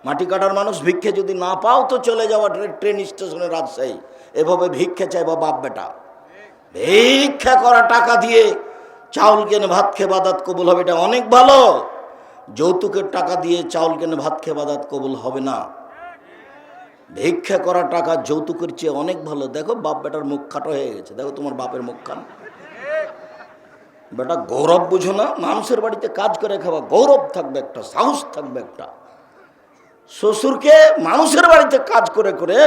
মাটি কাটার মানুষ ভিক্ষে যদি না পাও তো চলে যাওয়া ট্রেন স্টেশনে রাজশাহী। এভাবে ভিক্ষে চাইবা বাপ বেটা। ভিক্ষা করা টাকা দিয়ে চাউল কেনে ভাত খেয়ে বাদাত কবুল হবে, এটা অনেক ভালো। যৌতুকের টাকা দিয়ে চাউল কেনে ভাত খেয়ে বাদাত কবুল হবে না। ভিক্ষা করা টাকা যৌতুকের চেয়ে অনেক ভালো। দেখো বাপ বেটার মুখ খাটো হয়ে গেছে, দেখো তোমার বাপের মুখ খান। বেটা গৌরব বুঝো না? মানুষের বাড়িতে কাজ করে খাওয়া গৌরব থাকবে, একটা সাহস থাকবে একটা। শ্বশুরকে মানুষের বাড়িতে কাজ করে করে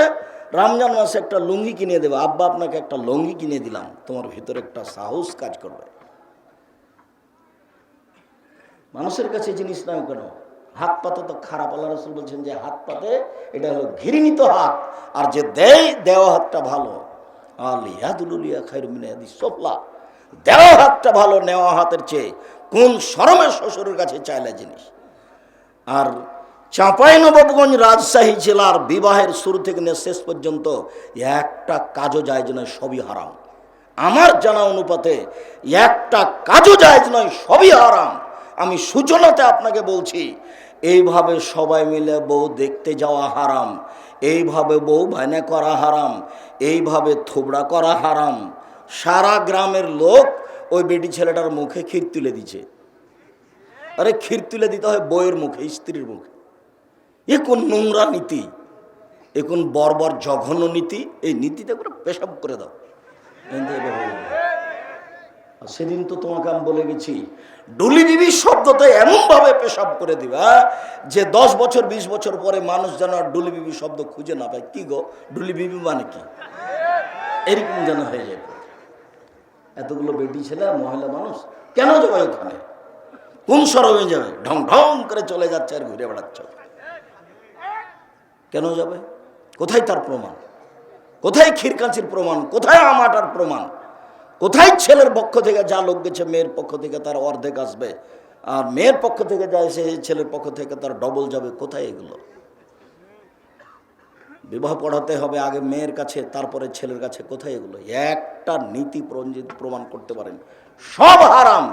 রমজান মাসে একটা লুঙ্গি কিনে দেবে, আব্বা আপনাকে একটা লুঙ্গি কিনে দিলাম, তোমার ভিতরে একটা সাহস কাজ করবে। মানুষের কাছে জিনিস নাও কেন? হাত পাতে তো খারাপ, আল্লাহ রাসূল বলছেন যে হাত পাতে এটা হলো ঘৃণিত হাত, আর যে দেয় দেওয়া হাতটা ভালো। আলিয়াদুলিয়া খায়রুম মিন ইয়াদিস সুফলা, দেওয়া হাতটা ভালো নেওয়া হাতের চেয়ে। কোন শরমে শ্বশুরের কাছে চাইলা জিনিস। আর চাঁপাইনবাবগঞ্জ রাজশাহী জেলার বিবাহের শুরু থেকে নিয়ে শেষ পর্যন্ত একটা কাজও জায়েজ নয়, সবই হারাম। আমার জানা অনুপাতে একটা কাজও জায়েজ নয়, সবই হারাম। আমি সূচনাতে আপনাকে বলছি, এইভাবে সবাই মিলে বউ দেখতে যাওয়া হারাম, এইভাবে বউ বায়না করা হারাম, এইভাবে থোবড়া করা হারাম। সারা গ্রামের লোক ওই বেটি ছেলেটার মুখে ক্ষীর তুলে দিচ্ছে। আরে ক্ষীর তুলে দিতে হয় বউয়ের মুখে, স্ত্রীর মুখে। এ কোন নোংরা নীতি, এ কোন বর্বর জঘন্য নীতি। এই নীতিতে করে পেশাব করে দাও। সেদিন তো তোমাকে আমি বলে গেছি, ডুলি বিবি শব্দতে এমনভাবে পেশাব করে দিবা যে 10 বছর 20 বছর পরে মানুষ যেন আর ডুলি বিবি শব্দ খুঁজে না পায়। কি গো, ডুলি বিবি মানে কি? এরকম যেন হয়ে যাবে। এতগুলো বেটি ছেলে মহিলা মানুষ কেন যাবে ওখানে? কোন সরমে যাবে? ঢং ঢং করে চলে যাচ্ছে আর ঘুরে বেড়াচ্ছে। কেন যাবে? কোথায় তার প্রমাণ? কোথায় ক্ষীরকাঁচির প্রমাণ? কোথায় আমাটার প্রমাণ? কোথায় ছেলের পক্ষ থেকে যা লোক গেছে মেয়ের পক্ষ থেকে তার অর্ধেক আসবে, আর মেয়ের পক্ষ থেকে যা এসে ছেলের পক্ষ থেকে তার ডবল যাবে? কোথায় এগুলো? বিবাহ পড়াতে হবে আগে মেয়ের কাছে, তারপরে ছেলের কাছে। কোথায় এগুলো? একটা নীতি প্রমাণ করতে পারেন? সব হারাম।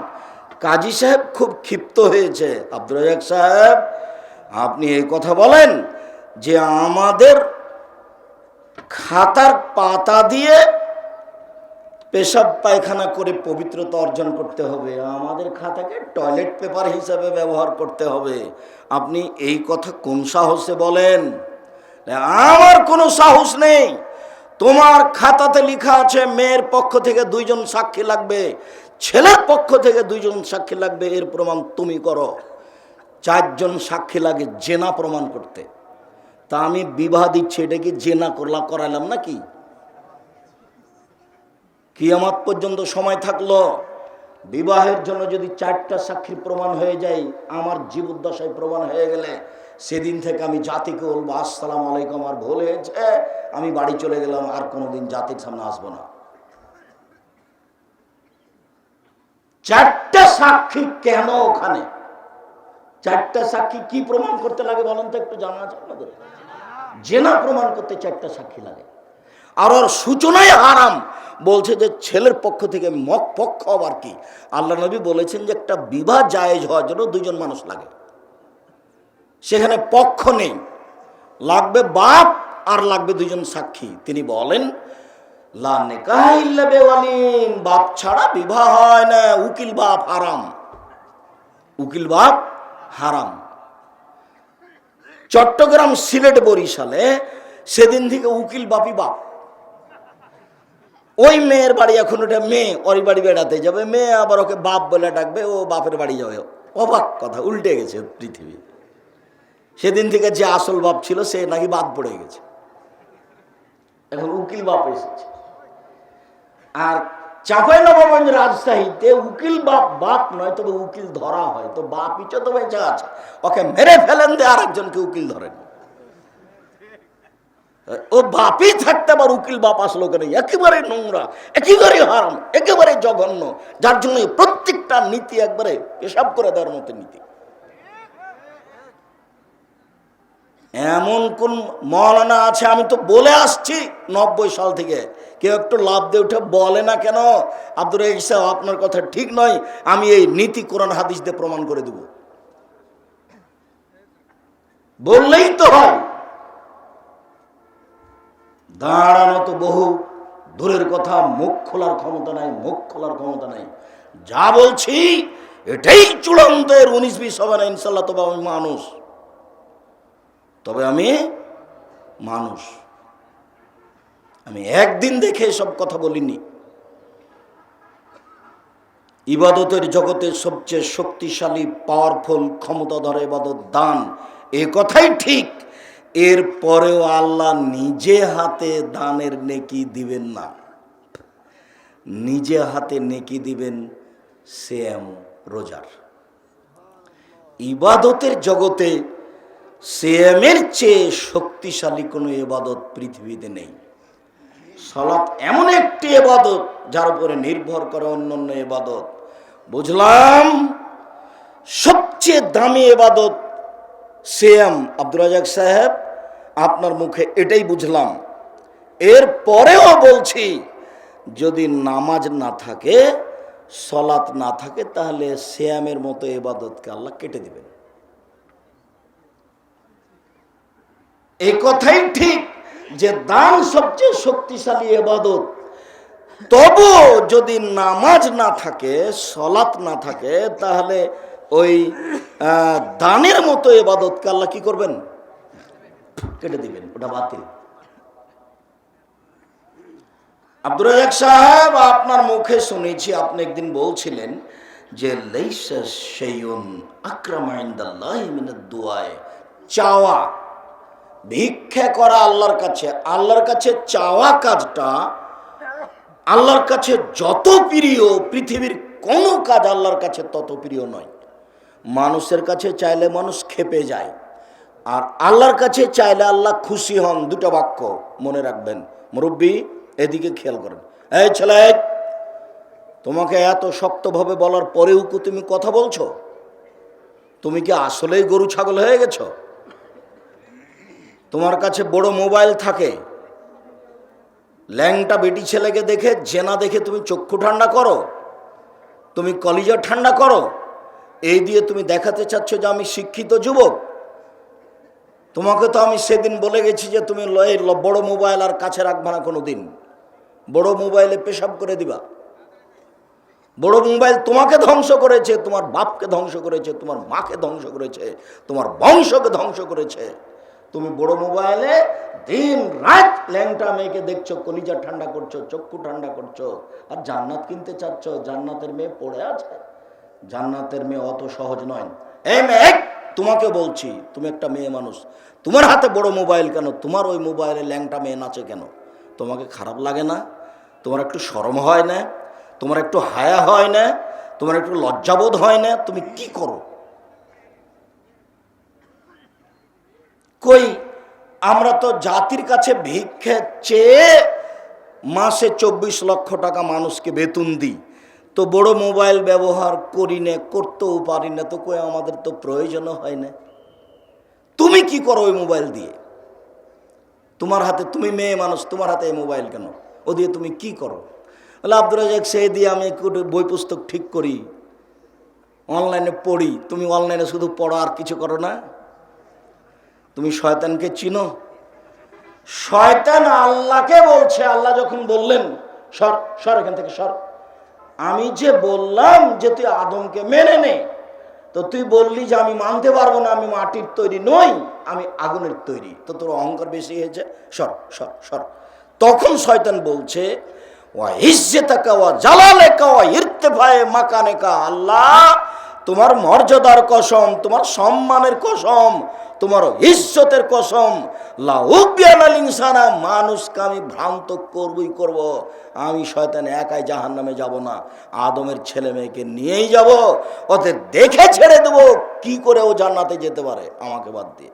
কাজী সাহেব খুব ক্ষিপ্ত হয়েছে। আব্দুর রাজ্জাক সাহেব, আপনি এই কথা বলেন যে আমাদের খাতার পাতা দিয়ে পেশাব পায়খানা করে পবিত্রতা অর্জন করতে হবে, আমাদের খাতাকে টয়লেট পেপার হিসাবে ব্যবহার করতে হবে। আপনি এই কথা কোন সাহসে বলেন? আমার কোনো সাহস নেই। তোমার খাতাতে লেখা আছে মেয়ের পক্ষ থেকে 2 জন সাক্ষী লাগবে, ছেলের পক্ষ থেকে 2 জন সাক্ষী লাগবে। এর প্রমাণ তুমি করো। 4 জন সাক্ষী লাগে জেনা প্রমাণ করতে। তা আমি বিবাহ দিচ্ছি, এটা কি জেনা করালাম নাকি? কিয়ামত পর্যন্ত সময় থাকলো, বিবাহের জন্য যদি 4টা সাক্ষীর প্রমাণ হয়ে যায়, আমার জীবদ্দশায় প্রমাণ হয়ে গেলে সেদিন থেকে আমি জাতিকে বলবো আসসালামু আলাইকুম, আর ভুল হয়েছে, আমি বাড়ি চলে গেলাম, আর কোনোদিন জাতির সামনে আসবো না। 4টা সাক্ষী কেন ওখানে? 4টা সাক্ষী কি প্রমাণ করতে লাগে বলেন তো, একটু জানা আছে আপনাদের? জেনা প্রমাণ করতে 4টা সাক্ষী লাগে। আর ওর সূচনায় হারাম বলছে যে ছেলের পক্ষ থেকে পক্ষ আবার কি? আল্লাহ নবী বলেছেন যে একটা বিবাহ জায়েজ হওয়ার জন্য 2 জন মানুষ লাগে, সেখানে পক্ষ নেই, লাগবে বাপ আর লাগবে 2 জন সাক্ষী। তিনি বলেন লা নিকাহ ইল্লা বিওয়ালিন, বাপ ছাড়া বিবাহ হয় না। উকিল বাপ হারাম, উকিল বাপ হারাম। চট্টগ্রাম, সিলেট, বরিশালে সেদিন থেকে উকিল বাপই বাপ। ওই মেয়ের বাড়ি, এখন ওটা মেয়ে, ওর বাড়ি বেড়াতে যাবে, মেয়ে আবার ওকে বাপ বলে ডাকবে, ও বাপের বাড়ি যাবে। অবাক কথা, উল্টে গেছে পৃথিবী। সেদিন থেকে যে আসল বাপ ছিল সে নাকি বাদ পড়ে গেছে, এখন উকিল বাপ এসেছে। আর চাঁপাইনবাবগঞ্জ রাজশাহীতে উকিল বাপ বাপ নয়, তবে উকিল ধরা হয়। তো বাপ ইচ্ছে তো বেঁচে আছে, ওকে মেরে ফেলেন দিয়ে আরেকজনকে উকিল ধরেন। ও বাপই থাকতে আবার উকিল বাপ আসলো কেন? একেবারে নোংরা, একেবারে হারাম, একেবারে জঘন্য, যার জন্য প্রত্যেকটা নীতি একবারে পেশাব করে দেওয়ার মতো নীতি। এমন কোন মৌলানা আছে, আমি তো বলে আসছি 90 সাল থেকে, কেউ একটু লাভ দিয়ে উঠে বলে না কেন আব্দুর রাজ্জাক সাহেব আপনার কথা ঠিক নয়, আমি এই নীতি কোরআন হাদিস দিয়ে প্রমাণ করে দেব। বললেই তো হয়। দাঁড়ানো তো বহু দূরের কথা, মুখ খোলার ক্ষমতা নাই, মুখ খোলার ক্ষমতা নাই। যা বলছি এটাই চূড়ান্ত, এর 19-20 হবে না ইনশাল্লাহ। তবে আমি মানুষ, আমি একদিন দেখে সব কথা বলিনি। ইবাদতের জগতে সবচেয়ে শক্তিশালী, পাওয়ারফুল, ক্ষমতাধর ইবাদত দান, এ কথাই ঠিক। এর পরেও আল্লাহ নিজে হাতে দানের নেকি দিবেন না, নিজে হাতে নেকি দিবেন সিয়াম, রোজার। ইবাদতের জগতে সিয়ামের চেয়ে শক্তিশালী কোনো ইবাদত পৃথিবীতে নেই। সালাত এমন একটি ইবাদত যার উপরে নির্ভর করে অন্যান্য ইবাদত। বুঝলাম সবচেয়ে দামি ইবাদত সিয়াম। আব্দুর রাজাক সাহেব, আপনার মুখে এটাই বুঝলাম। এর পরেও বলছি, যদি নামাজ না থাকে, সালাত না থাকে, তাহলে সিয়ামের মতো ইবাদতকে আল্লাহ কেটে দিবেন। এই কথাই ঠিক যে দান সবচেয়ে শক্তিশালী ইবাদত। তবু যদি নামাজ না থাকে, সালাত না থাকে, তাহলে ওই দানের মতো ইবাদতকে আল্লাহ কি করবেন? কেটে দিবেন, ওটা বাতিল। আব্দুর রাজাক সাহেব, আপনার মুখে শুনেছি আপনি একদিন বলছিলেন যে লাইসা শাইউন আকরামা ইনদাল্লাহি মিনাদ দুআ, চাওয়া, ভিক্ষা করা আল্লাহর কাছে, আল্লাহর কাছে চাওয়া কাজটা আল্লাহর কাছে যত প্রিয়, পৃথিবীর কোনো কাজ আল্লাহর কাছে তত প্রিয় নয়। মানুষের কাছে চাইলে মানুষ ক্ষেপে যায়, আর আল্লাহর কাছে চাইলে আল্লাহ খুশি হন। দুটো বাক্য মনে রাখবেন। মুরব্বী, এদিকে খেয়াল করেন। এই ছেলে, তোমাকে এত শক্তভাবে বলার পরেও কি তুমি কথা বলছো? তুমি কি আসলেই গরু ছাগল হয়ে গেছো? তোমার কাছে বড় মোবাইল থাকে, ল্যাংটা বেটি ছেলেকে দেখে, জেনা দেখে তুমি চক্ষু ঠান্ডা করো, তুমি কলিজা ঠান্ডা করো। এই দিয়ে তুমি দেখাতে চাচ্ছ যে আমি শিক্ষিত যুবক। তোমাকে তো আমি সেদিন বলে গেছি যে তুমি বড় মোবাইল আর কাছে রাখবা না কোনো দিন। বড় মোবাইলে পেশাব করে দিবা। বড় মোবাইল তোমাকে ধ্বংস করেছে, তোমার বাপকে ধ্বংস করেছে, তোমার মাকে ধ্বংস করেছে, তোমার বংশকে ধ্বংস করেছে। তুমি বড় মোবাইলে দিন রাত ল্যাংটা মেয়েকে দেখছো, কলিজা ঠান্ডা করছো, চক্ষু ঠান্ডা করছো, আর জান্নাত কিনতে চাচ্ছ। জান্নাতের মেয়ে পড়ে আছে, জান্নাতের মেয়ে অত সহজ নয়। এই মেয়ে, তোমাকে বলছি, তুমি একটা মেয়ে মানুষ, তোমার হাতে বড় মোবাইল কেন? তোমার ওই মোবাইলে ল্যাংটা মেয়ে নাচে কেন? তোমাকে খারাপ লাগে না? তোমার একটু শরম হয় না? তোমার একটু হায়া হয় না? তোমার একটু লজ্জাবোধ হয় না? তুমি কি করো? কই, আমরা তো জাতির কাছে ভিক্ষা চেয়ে মাসে 24 লক্ষ টাকা মানুষকে বেতন দিই, তো বড় মোবাইল ব্যবহার করি না, করতেও পারি না, তো কই আমাদের তো প্রয়োজনও হয় না। তুমি কি করো ওই মোবাইল দিয়ে? তোমার হাতে, তুমি মেয়ে মানুষ, তোমার হাতে এই মোবাইল কেন? ও দিয়ে তুমি কি করো? বলে আব্দুর রাজাক, সেই দিয়ে আমি একটু বই পুস্তক ঠিক করি, অনলাইনে পড়ি। তুমি অনলাইনে শুধু পড়ো আর কিছু করো না? তুমি শয়তানকে চিনো? শয়তান আল্লাহকে বলছে। আল্লাহ যখন বললেন সর সর এখান থেকে সর, আমি যে বললাম যে তুই আদমকে মেনে নে, তো তুই বললি যে আমি মানতে পারবো না, আমি মাটির তৈরি নই, আমি আগুনের তৈরি, তো তোর অহংকার বেশি হয়েছে, সর সর সর। তখন শয়তান বলছে ওয়া ইজ্জতাকা ওয়া জালালাকা ওয়া ইরতিফায়ে মাকানিকা, আল্লাহ তোমার মর্যাদার কসম, তোমার সম্মানের কসম, তোমার ইজ্জতের কসম, লা উবিয়ানাল ইনসানা, মানুষকে আমি ভ্রান্ত করবই করব। আমি শয়তান একাই জাহান্নামে যাব না, আদমের ছেলে মেয়েকে নিয়েই যাব। ওদের দেখে ছেড়ে দেবো কি করে ও জান্নাতে যেতে পারে আমাকে বাদ দিয়ে।